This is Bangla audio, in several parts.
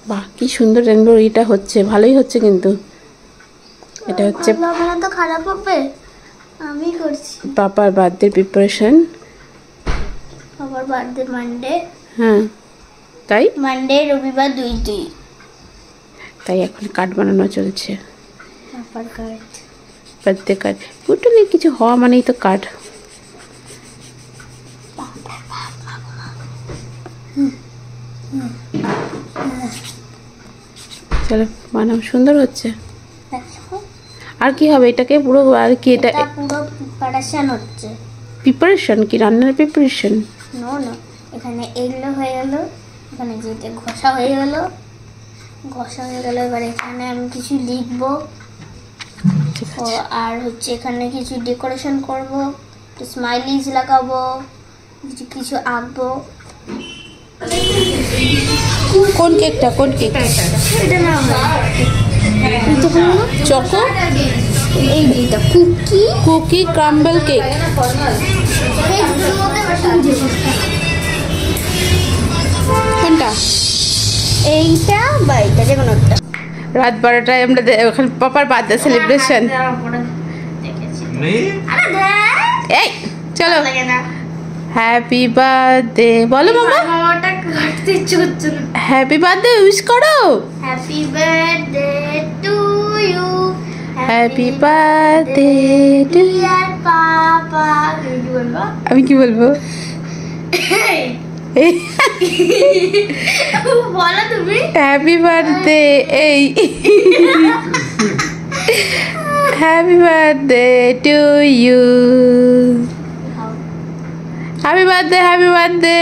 বাহ কি সুন্দর রেনবো এটা হচ্ছে, ভালোই হচ্ছে কিন্তু। এটা হচ্ছে তো খারাপ হবে, আমি করছি। পাপার বার্থডে প্রিপারেশন। পাপার বার্থডে মানডে। হ্যাঁ তাই মানডে রবিবার 2-2। তাই এখন কার্ড বানানো চলছে। পাপার কার্ড, বার্থডে কার্ড, পুটুলির কিছু হওয়া মানেই তো কার্ড। চলো বানাও, সুন্দর হচ্ছে। আর কি হবে এটাকে পুরো, আর কি এটা পুরো প্রিপারেশন হচ্ছে। প্রিপারেশন কি রান্নার প্রিপারেশন? নো নো, এখানে এগুলো হয়ে গেল, এখানে যেটা ঘষা হয়ে গেল, এবার এখানে আমি কিছু লিখবো। আর হচ্ছে এখানে কিছু ডেকোরেশন করব, স্মাইলিজ লাগাবো, কিছু আঁকবো। কোন কেকটা, কোন কেক? এটা না চকো, এই যেটা কুকি ক্রাম্বল কেক। কোনটা? এইটা বা এইটা, যে কোনো একটা। রাত 12টায় আমরা ওখানে পাপার বার্থডে সেলিব্রেশন। এই চলো, হ্যাপি বার্থডে বলো মামা। মামাটা কাটতে ইচ্ছে করছে না। হ্যাপি বার্থডে উইশ করো। Happy birthday to you, happy birthday to dear papa. কি বলবো? আমি কি বলবো? বলো তুমি। হ্যাপি বার্থডে, এই happy birthday to you, happy birthday, happy birthday.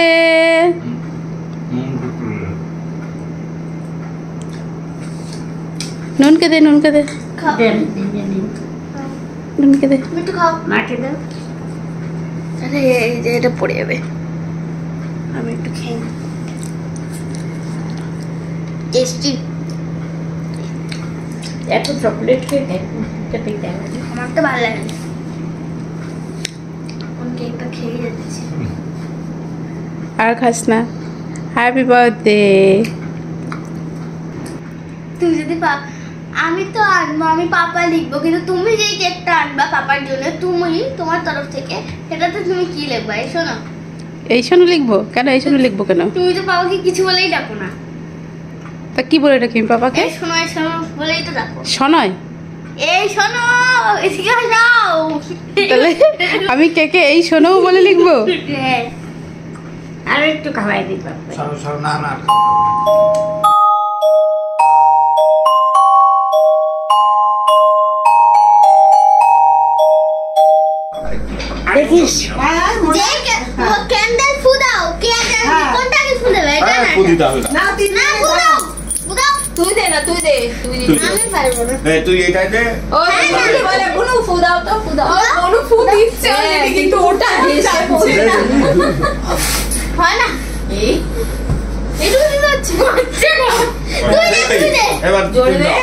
নুনকে দে, নুনকে দে, নুনকে দে। একটু খাও, মাকে দাও। আরে এই যে এটা পড়ে যাবে, আমি একটু খেয়ে নিই। টেস্টি। এত চকলেট খেয়ে দেখ, আমার তো ভালো লাগে, কোন কেকটা খেয়ে যাচ্ছি। আর খাস না। Happy birthday. তুমি যদি আমি তো আনবো, আমি পাপা লিখবো, কিন্তু তুমি যেই কেকটা আনবা পাপার জন্য, তুমি তোমার তরফ থেকে, সেটাতে তুমি কি লিখবা? এই শোনো, এই শোনো লিখবো কেন? এই শোনো লিখবো কেন? তুমি তো পাপাকে কিছু বলেই ডাকো না। তা কি বলে রাখি পাপাকে? এই শোনো, এই শোনো বলেই তো ডাকো। শোনয়? এই শোনো, এদিকে যাও। তাহলে আমি কেকে এই শোনো বলে লিখবো? হ্যাঁ, আর একটু খাওয়াই দিই পাপা। না না, দেখিস ক্যান্ডেল ফুদাও, ক্যান্ডেল কোনটাকে ফুদাবে? এটা না, ফুদিতে হবে না ফুদাও, ফুদাও। তুই দে না, তুই দে, তুই দে। আমি পারবো না। এই তুই এটাই দে। ও বলে বলে বনু ফু দাও তো, ফু দাও। বনু ফু দিচ্ছে অলরেডি, কিন্তু ওটা দিচ্ছে না। হয় না, এই এইটুকু দিতে হচ্ছে। হচ্ছে না। তুই দে, তুই দে। এবার জোরে দে।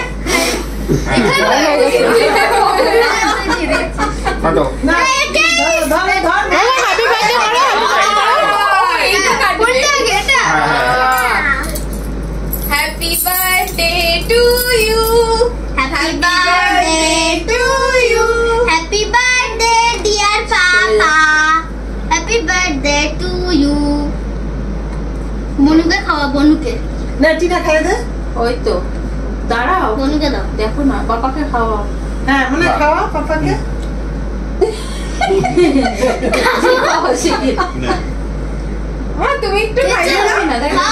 কাটো। না, এটা ধরে ধর। হ্যাপি বার্থডে করো। এইটা কাটবে। কোনটা আগে? এটা happy birthday to you, happy birthday to you, happy birthday dear papa, happy birthday to you. বনুকে খাওয়া, বনুকে। না টিনা খাইয়ে দে। ওই তো দাঁড়াও, বনুকে দাও। দেখো না পাপাকে খাওয়া। হ্যাঁ মানে খাওয়া পাপাকে। তুমি একটু খাইয়ে দাও না, দেখো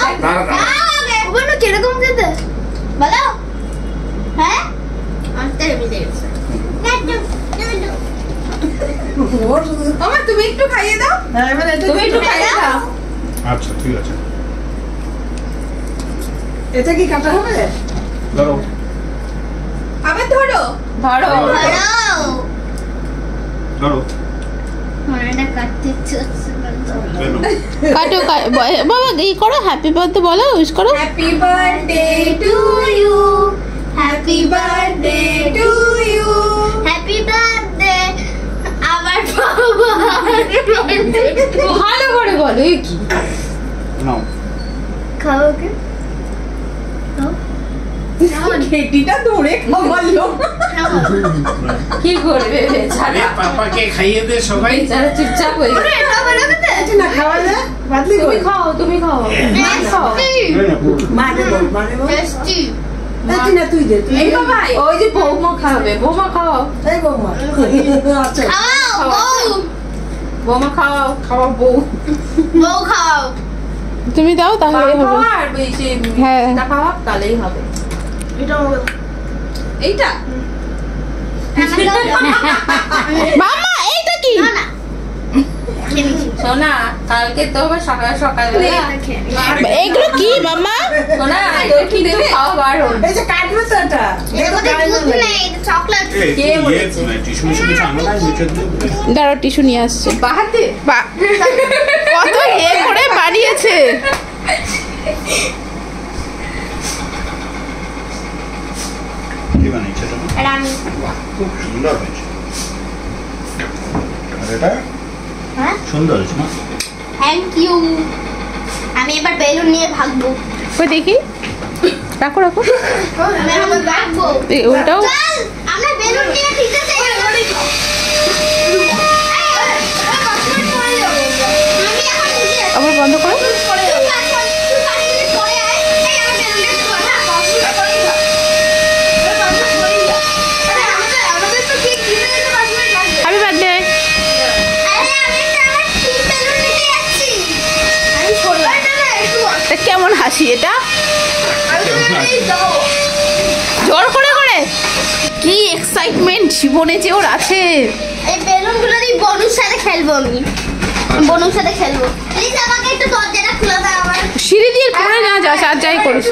বনু কিরকম খেতে বলো? হ্যাঁ, আনতে মিলে গেছে। আমার তুমি একটু খাইয়ে দাও। হ্যাঁ মানে তুমি একটু খাইয়ে দাও। আচ্ছা ঠিক আছে, এটা কি কাটা হবে? ধরো। আবার ধরো ধরো। ধরো। মানেটা কাটতে ইচ্ছে হচ্ছে না তো। কাটো বাবা, এই করো, হ্যাপি বার্থডে বলো, উইশ করো। Happy birthday to you, happy birthday to you, happy birthday আমার বাবা। ভালো করে বলো। এই কি নাও। খাও কে? ঘেটিটা দৌড়ে খাওয়ালো কি করবে আরে বেচারা পাপাকে খাইয়ে দে সবাই। বেচারা চুপচাপ হয়ে গেছে। এটা ভালো খেতে না খাওয়া যায় বাদলি তুমি খাও তুমি খাও মা খাও মানে বল মানে বল টেস্টি তুই না তুই দে তুই এই বাবা ওই যে বৌমা খাবে বৌমা খাও এই বৌমা আচ্ছা খাও বউ বৌমা খাও খাওয়া বউ বউ খাও তুমি দাও তাহলেই হবে। খাওয়া আর বেশি হ্যাঁ। এটা খাওয়া তাহলেই হবে এটা এইটা মাম্মা এইটা কি? না না সোনা কালকে তো আবার সকাল সকালবেলা এগুলো কি মাম্মা? সোনা তোর কি দেবে খাওয়া বার হল এই যে কাটবে তো এটা এর মধ্যে দুধ নেই এটা চকলেট এই কে বলেছে? টিস্যু মিশু কিছু আনো না নিচে দিয়ে। দাঁড়াও টিস্যু নিয়ে আসছে। বাহাতে কত এ করে বানিয়েছে। কি বানিয়েছে তুমি? আর আমি বাহ, খুব সুন্দর হয়েছে। আর এটা হ্যাঁ সুন্দর হয়েছে না? থ্যাংক ইউ আমি এবার বেলুন নিয়ে ভাগবো ওই দেখি, রাখো রাখো। আমি এখন ভাগবো ওটাও চল আমরা বেলুন নিয়ে ঠিক আছে আবার বন্ধ করো। Happy birthday. এটা কেমন হাসি এটা? জোর করে করে কি এক্সাইটমেন্ট জীবনে যে ওর আছে। এই বেলুনগুলো দিয়ে বনুর সাথে খেলবো আমি বনুর সাথে খেলবো প্লিজ আমাকে একটু দরজাটা খুলে দাও আমার সিঁড়ি দিয়ে পড়ে না যাস আর যাই করিস।